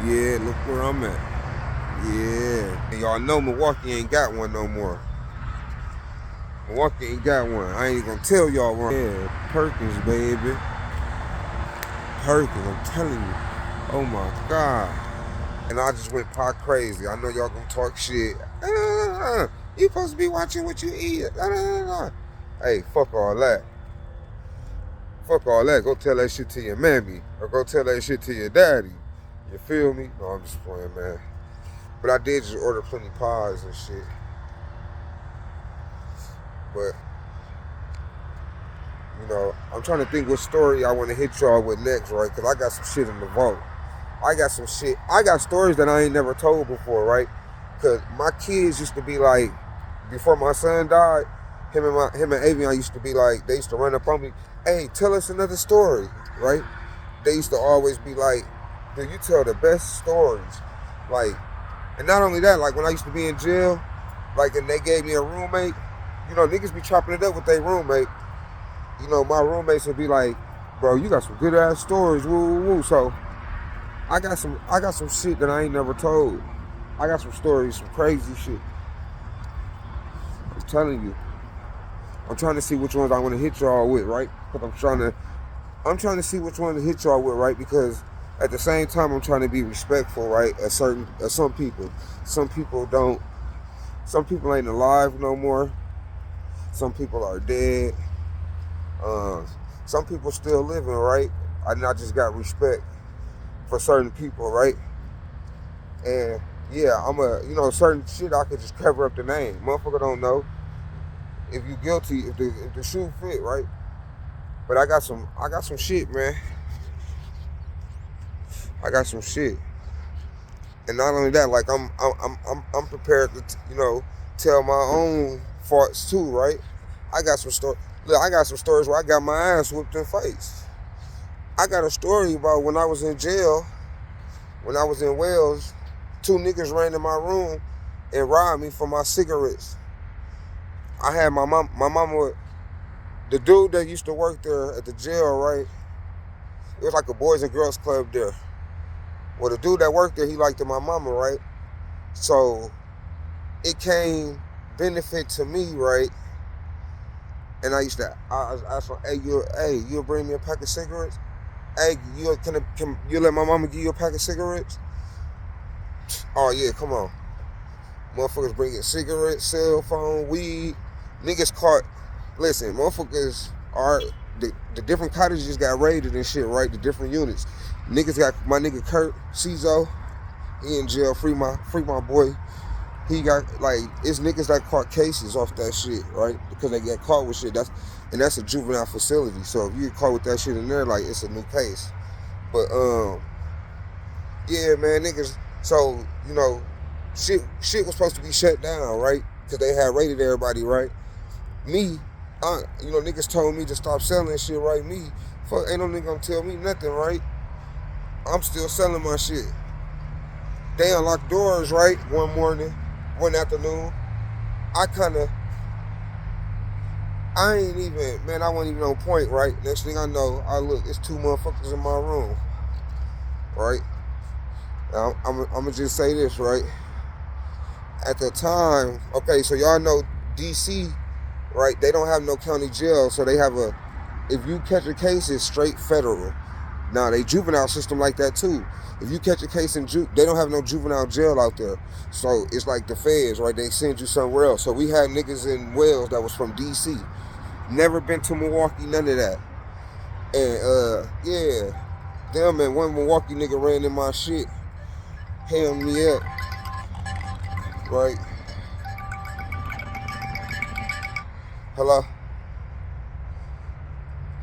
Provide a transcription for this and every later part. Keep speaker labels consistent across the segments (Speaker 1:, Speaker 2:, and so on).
Speaker 1: Yeah, look where I'm at. Yeah. And y'all know Milwaukee ain't got one no more. Milwaukee ain't got one. I ain't gonna tell y'all one. Yeah, Perkins, baby. Perkins, I'm telling you. Oh my God. And I just went pot crazy. I know y'all gonna talk shit. You supposed to be watching what you eat. Hey, fuck all that. Fuck all that. Go tell that shit to your mammy. Or go tell that shit to your daddy. You feel me? No, I'm just playing, man. But I did just order plenty pies and shit. But, you know, I'm trying to think what story I want to hit y'all with next, right? Because I got some shit in the vault. I got some shit. I got stories that I ain't never told before, right? Because my kids used to be like, before my son died, him and Avion used to be like, they used to run up on me, hey, tell us another story, right? They used to always be like, dude, you tell the best stories. Like, and not only that, like when I used to be in jail, like, and they gave me a roommate, you know, niggas be chopping it up with their roommate. You know, my roommates would be like, bro, you got some good ass stories, woo, woo, woo. So I got some shit that I ain't never told. I got some stories, some crazy shit. I'm telling you. I'm trying to see which ones I want to hit y'all with, right? Because I'm trying to see which one to hit y'all with, right? Because at the same time, I'm trying to be respectful, right? At some people. Some people ain't alive no more. Some people are dead. Some people still living, right? I just got respect for certain people, right? And yeah, certain shit I could just cover up the name. Motherfucker don't know if you guilty, if the shoe fit, right? But I got some shit, man. I got some shit. And not only that, like I'm prepared to tell my own farts too, right? I got some story. Look, I got some stories where I got my ass whooped in face. I got a story about when I was in jail, when I was in Wales, two niggas ran in my room and robbed me for my cigarettes. I had my mama, the dude that used to work there at the jail, right? It was like a boys and girls club there. Well, the dude that worked there, he liked my mama, right? So it came benefit to me, right? And I used to, I asked him, hey, you'll bring me a pack of cigarettes? Hey, can you let my mama give you a pack of cigarettes? Oh yeah, come on. Motherfuckers bringing cigarettes, cell phone, weed. Niggas caught, listen, motherfuckers are, the different cottages got raided and shit, right? The different units. Niggas got, my nigga Kurt, Cizo, he in jail, free my boy. He got, like, it's niggas that caught cases off that shit, right? Because they get caught with shit. That's a juvenile facility. So if you get caught with that shit in there, like, it's a new case. But yeah, man, niggas. So shit was supposed to be shut down, right? Because they had raided everybody, right? Me, niggas told me to stop selling shit, right? Me, fuck, ain't no nigga gonna tell me nothing, right? I'm still selling my shit. They unlocked doors, right? One afternoon. I ain't even, man, I wasn't even on point, right? Next thing I know, I look, it's two motherfuckers in my room, right? Now, I'm gonna just say this, right? At the time, okay, so y'all know DC, right? They don't have no county jail, so they have if you catch a case, it's straight federal. Now, they juvenile system like that too. If you catch a case in they don't have no juvenile jail out there. So it's like the feds, right? They send you somewhere else. So we had niggas in Wales that was from DC. Never been to Milwaukee, none of that. And yeah, them and one Milwaukee nigga ran in my shit, held me up, right? Hello?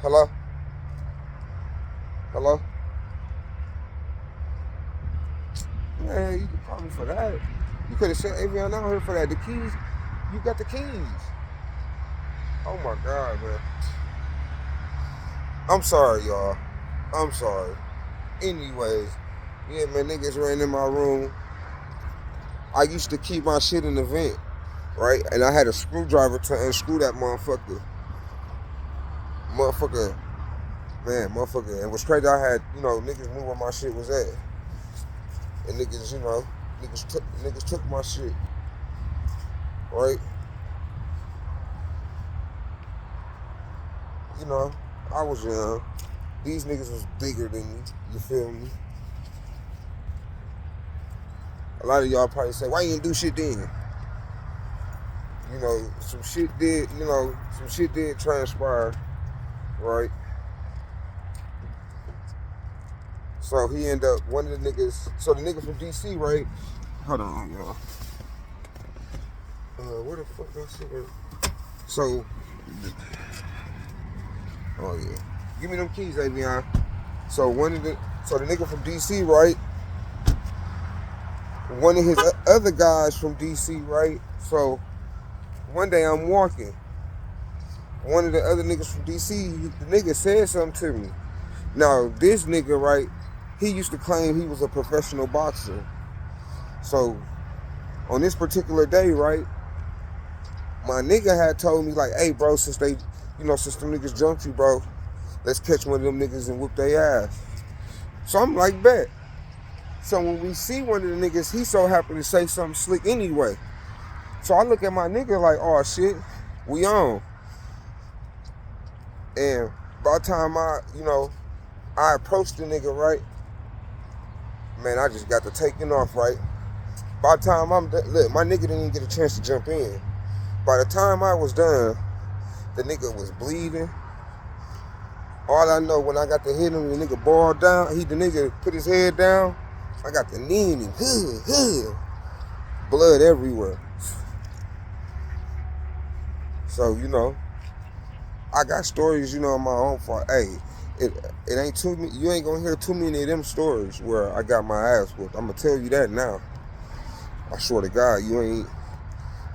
Speaker 1: Hello? Hello? Man, you could call me for that. You could have said, Avion, I'm here for that. The keys, you got the keys. Oh my God, man. I'm sorry, y'all. I'm sorry. Anyways, yeah, man, niggas ran in my room. I used to keep my shit in the vent, right? And I had a screwdriver to unscrew that motherfucker. Man, motherfucker. And what's crazy, I had, niggas knew where my shit was at. And niggas, niggas took my shit, right? You know, I was young. These niggas was bigger than me. You feel me? A lot of y'all probably say, why you didn't do shit then? Some shit did transpire, right? So he ended up, one of the niggas, so the nigga from DC, right? Hold on, y'all. Where the fuck that shit at? So, oh yeah. Give me them keys, Avion. So the nigga from DC, right? One of his other guys from DC, right? So one day I'm walking. One of the other niggas from DC, the nigga said something to me. Now this nigga, right? He used to claim he was a professional boxer. So on this particular day, right? My nigga had told me like, hey bro, since them niggas jumped you, bro, let's catch one of them niggas and whip their ass. So I'm like, bet. So when we see one of the niggas, he so happy to say something slick anyway. So I look at my nigga like, oh shit, we on. And by the time I approached the nigga, right? Man, I just got to taking off, right? By the time look, my nigga didn't even get a chance to jump in. By the time I was done, the nigga was bleeding. All I know, when I got to hit him, the nigga balled down. The nigga put his head down. I got the knee in him. Blood everywhere. So, I got stories, on my own for, hey, it ain't too many, you ain't gonna hear too many of them stories where I got my ass whooped. I'm gonna tell you that now. I swear to God, you ain't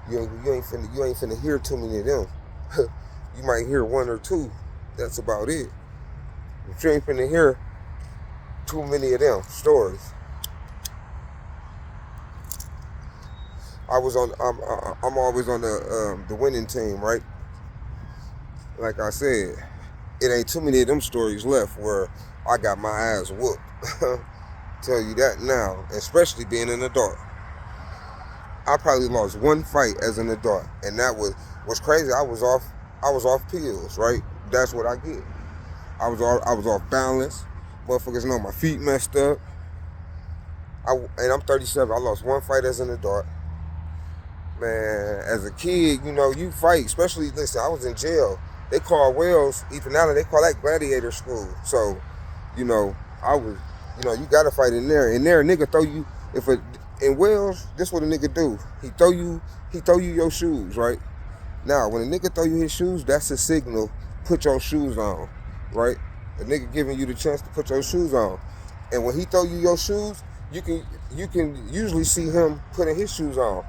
Speaker 1: finna hear too many of them. You might hear one or two. That's about it. But you ain't finna hear too many of them stories. I'm always on the winning team, right? Like I said, it ain't too many of them stories left where I got my ass whooped. Tell you that now, especially being an adult. I probably lost one fight as an adult, and that was crazy. I was off pills, right? That's what I get. I was off balance. Motherfuckers know my feet messed up. And I'm 37. I lost one fight as an adult. Man, as a kid, you fight. Especially, listen, I was in jail. They call Wells, Ethan Allen, they call that gladiator school. So, I was, you gotta fight in there. In there, a nigga throw you, in Wells, this what a nigga do. He throw you your shoes, right? Now, when a nigga throw you his shoes, that's a signal, put your shoes on, right? A nigga giving you the chance to put your shoes on. And when he throw you your shoes, you can usually see him putting his shoes on.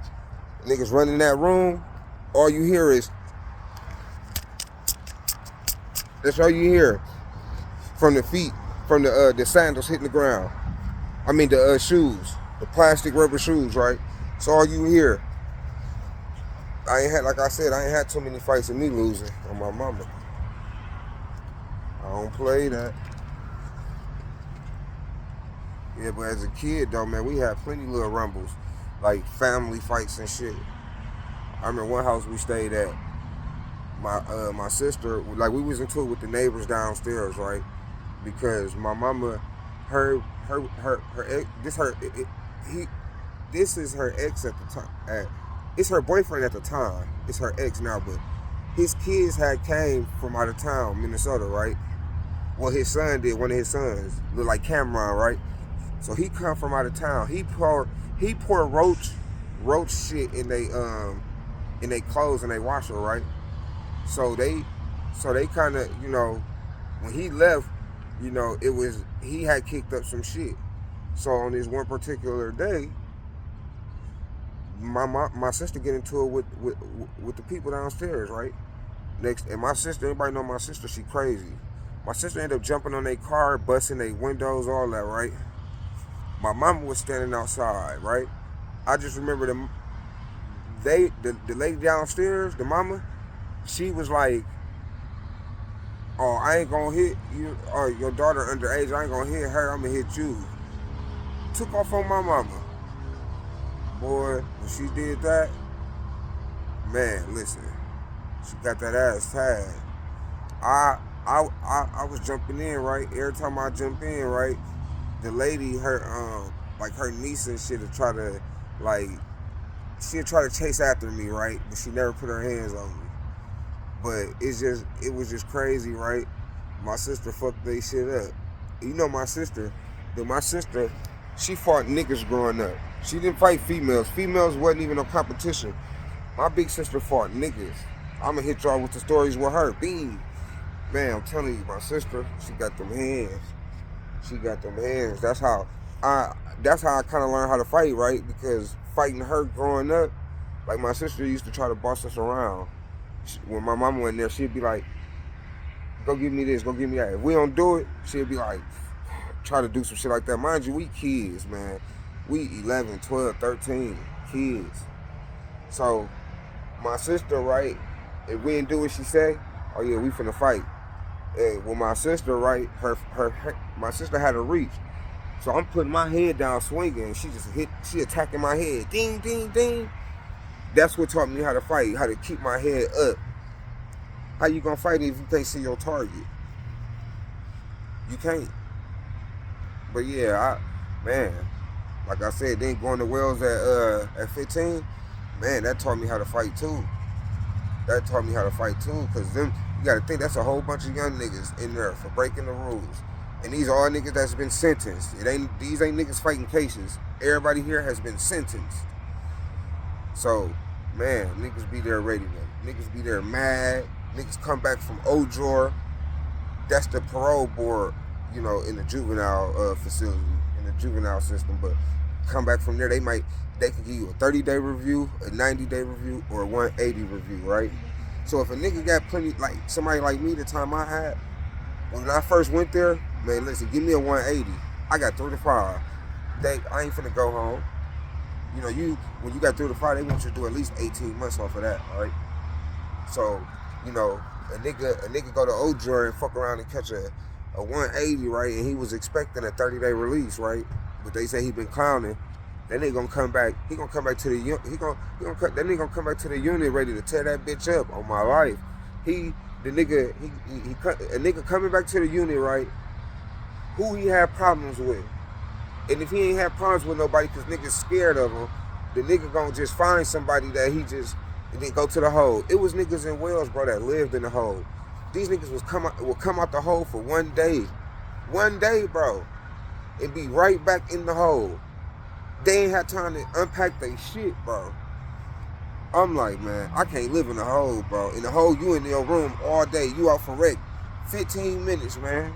Speaker 1: Niggas run in that room, all you hear is, that's all you hear from the feet, from the sandals hitting the ground. I mean the shoes, the plastic rubber shoes, right? That's all you hear. Like I said, I ain't had too many fights of me losing on my mama. I don't play that. Yeah, but as a kid though, man, we had plenty little rumbles, like family fights and shit. I remember one house we stayed at, my sister, like we was into it with the neighbors downstairs, right? Because my mama, this is her ex at the time. It's her boyfriend at the time. It's her ex now, but his kids had came from out of town, Minnesota, right? Well, his son did. One of his sons, look like Cameron, right? So he come from out of town. He pour roach shit in they clothes and they washer, right? So they kind of, when he left, he had kicked up some shit. So on this one particular day, my sister get into it with the people downstairs, right? And my sister, everybody know my sister, she crazy. My sister ended up jumping on their car, busting their windows, all that, right? My mama was standing outside, right? I just remember the lady downstairs, the mama, she was like, oh, I ain't gonna hit you, or your daughter underage, I ain't gonna hit her, I'm gonna hit you. took off on my mama. Boy, when she did that, man, listen, she got that ass tagged. I was jumping in, right? Every time I jump in, right, the lady, like her niece and shit, would try to, like, she'd try to chase after me, right? But she never put her hands on me. But it was just crazy, right? My sister fucked they shit up. You know my sister, she fought niggas growing up. She didn't fight females. Females wasn't even a competition. My big sister fought niggas. I'ma hit y'all with the stories with her. Bean. Man, I'm telling you, my sister, she got them hands. She got them hands. That's how I kind of learned how to fight, right? Because fighting her growing up, like my sister used to try to boss us around. When my mama went there, she'd be like, go give me this, go give me that. If we don't do it, she'd be like, try to do some shit like that. Mind you, we kids, man. We 11, 12, 13 kids. So my sister, right, if we didn't do what she say, oh yeah, we finna fight. Well, my sister, right, my sister had a reach. So I'm putting my head down swinging, and she attacking my head. Ding, ding, ding. That's what taught me how to fight, how to keep my head up. How you gonna fight if you can't see your target? You can't. But yeah, man, like I said, then going to Wells at 15, man, that taught me how to fight too. Cause them, you gotta think that's a whole bunch of young niggas in there for breaking the rules. And these are all niggas that's been sentenced. These ain't niggas fighting cases. Everybody here has been sentenced. So, man, niggas be there ready, man. Niggas be there mad. Niggas come back from Ojor. That's the parole board, you know, in the juvenile facility, in the juvenile system. But come back from there, they can give you a 30-day review, a 90-day review, or a 180 review, right? So if a nigga got plenty, like somebody like me, the time I had, when I first went there, man, listen, give me a 180. I got 3 to 5. I ain't finna go home. You know, when you got 3 to 5, they want you to do at least 18 months off of that, right? So, you know, a nigga go to Ojor and fuck around and catch a 180, right? And he was expecting a 30-day release, right? But they say he been clowning. Then they gonna come back. He gonna come back to the then he gonna come back to the unit ready to tear that bitch up on my life. A nigga coming back to the unit, right? Who he had problems with, and if he ain't had problems with nobody, cause niggas scared of him, the nigga gonna just find somebody that and then go to the hole. It was niggas in Wales, bro, that lived in the hole. These niggas will come out the hole for 1 day, bro, and be right back in the hole. They ain't had time to unpack their shit, bro. I'm like, man, I can't live in the hole, bro. In the hole, you in your room all day. You out for wreck. 15 minutes, man.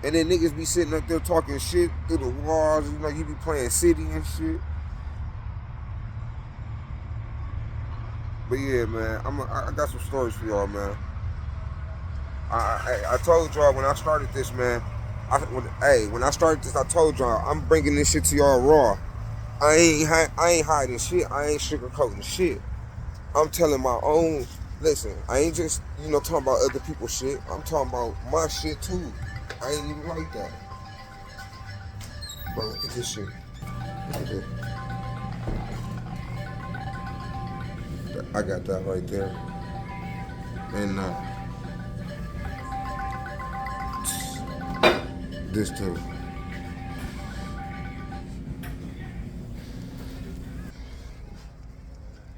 Speaker 1: And then niggas be sitting up there talking shit through the walls. You know, you be playing city and shit. But yeah, man, I got some stories for y'all, man. I told y'all when I started this, man. When I started this, I told y'all I'm bringing this shit to y'all raw. I ain't hiding shit. I ain't sugarcoating shit. I'm telling my own. Listen, I ain't just talking about other people's shit. I'm talking about my shit too. I ain't even like that. Bro, look at this shit. Look at this. I got that right there. And this too.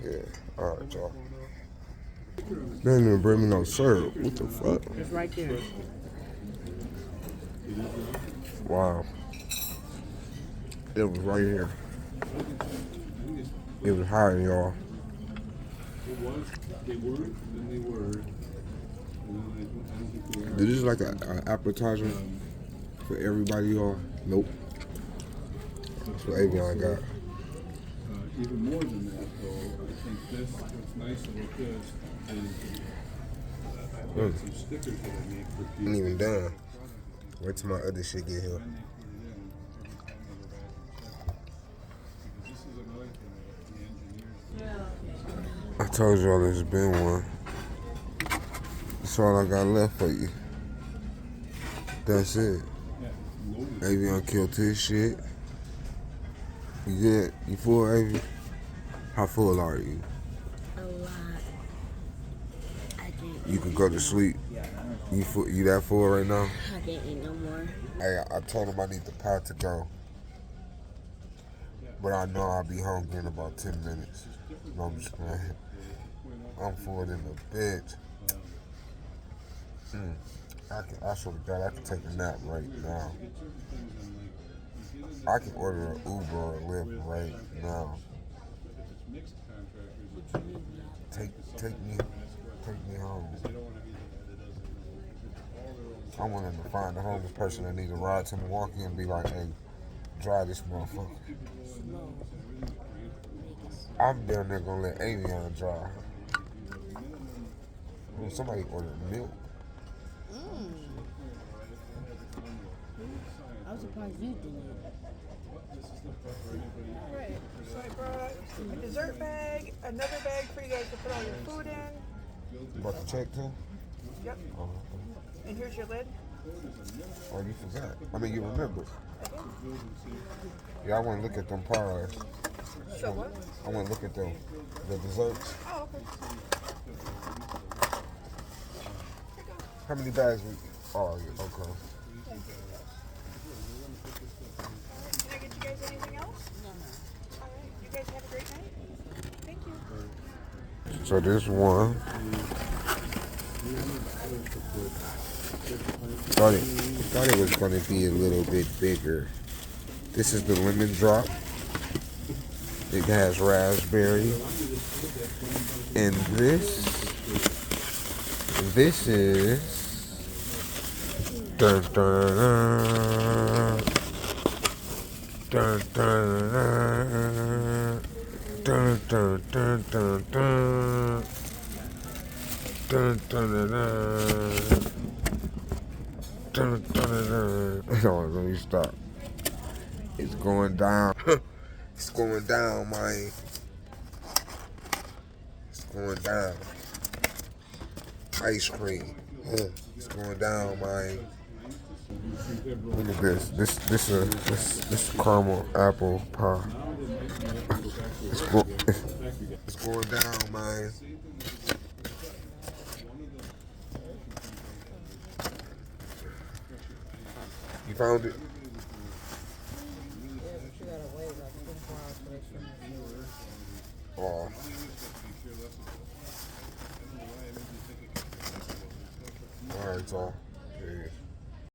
Speaker 1: Yeah, alright, y'all. They didn't even bring me no syrup. What the fuck?
Speaker 2: It's right there.
Speaker 1: Wow. It was right here. It was high, y'all.
Speaker 3: They were.
Speaker 1: This is like an appetizer for everybody, y'all. Nope. That's what Avion got.
Speaker 3: Even more than that, though, I think what's nice about this is I've got some stickers that I make for people.
Speaker 1: Ain't even done. Wait till my other shit get here. I told y'all there's been one. That's all I got left for you. That's it. Avion killed his shit. You good? You full, Avy? How full are you?
Speaker 2: A lot. I can't
Speaker 1: You
Speaker 2: eat
Speaker 1: can go to sleep. You that full right now?
Speaker 2: I can't eat no more.
Speaker 1: Hey, I told him I need the pot to go. But I know I'll be hungry in about 10 minutes. No, I'm just playing. I'm full in the bitch. I swear to God, I can take a nap right now. I can order an Uber or a Lyft right now. Take me home. I want him to find a homeless person that need a ride to Milwaukee and be like, hey, drive this motherfucker. I'm down there gonna let Avion drive. When somebody ordered milk.
Speaker 2: I'm surprised you didn't.
Speaker 4: Alright, so I brought a dessert bag, another bag for you guys to put all your food in.
Speaker 1: You about to check too?
Speaker 4: Yep.
Speaker 1: Oh,
Speaker 4: And here's your lid.
Speaker 1: oh, you forgot. I mean, you remember.
Speaker 4: I did.
Speaker 1: Yeah, I want to look at them pies.
Speaker 4: So what?
Speaker 1: I want to look at them, the desserts.
Speaker 4: Oh, okay.
Speaker 1: How many bags we? Oh, yeah, okay.
Speaker 4: Can I get you guys anything else? No. Alright, you guys have a great night. Thank you.
Speaker 1: So this one. Thought it was gonna be a little bit bigger. This is the lemon drop. It has raspberry. And this is dun, dun, dun, dun, dun, dun, dun, dun, dun. Dun, dun, dun, dun. Dun, dun, dun, dun. Hold on, let me stop. It's going down. It's going down, man. It's going down. Ice cream. It's going down, man. Look at this. This caramel apple pie. It's going down, man. You found it?
Speaker 2: Yeah, but you gotta wait like 24 hours for this one.
Speaker 1: Oh. All right, y'all.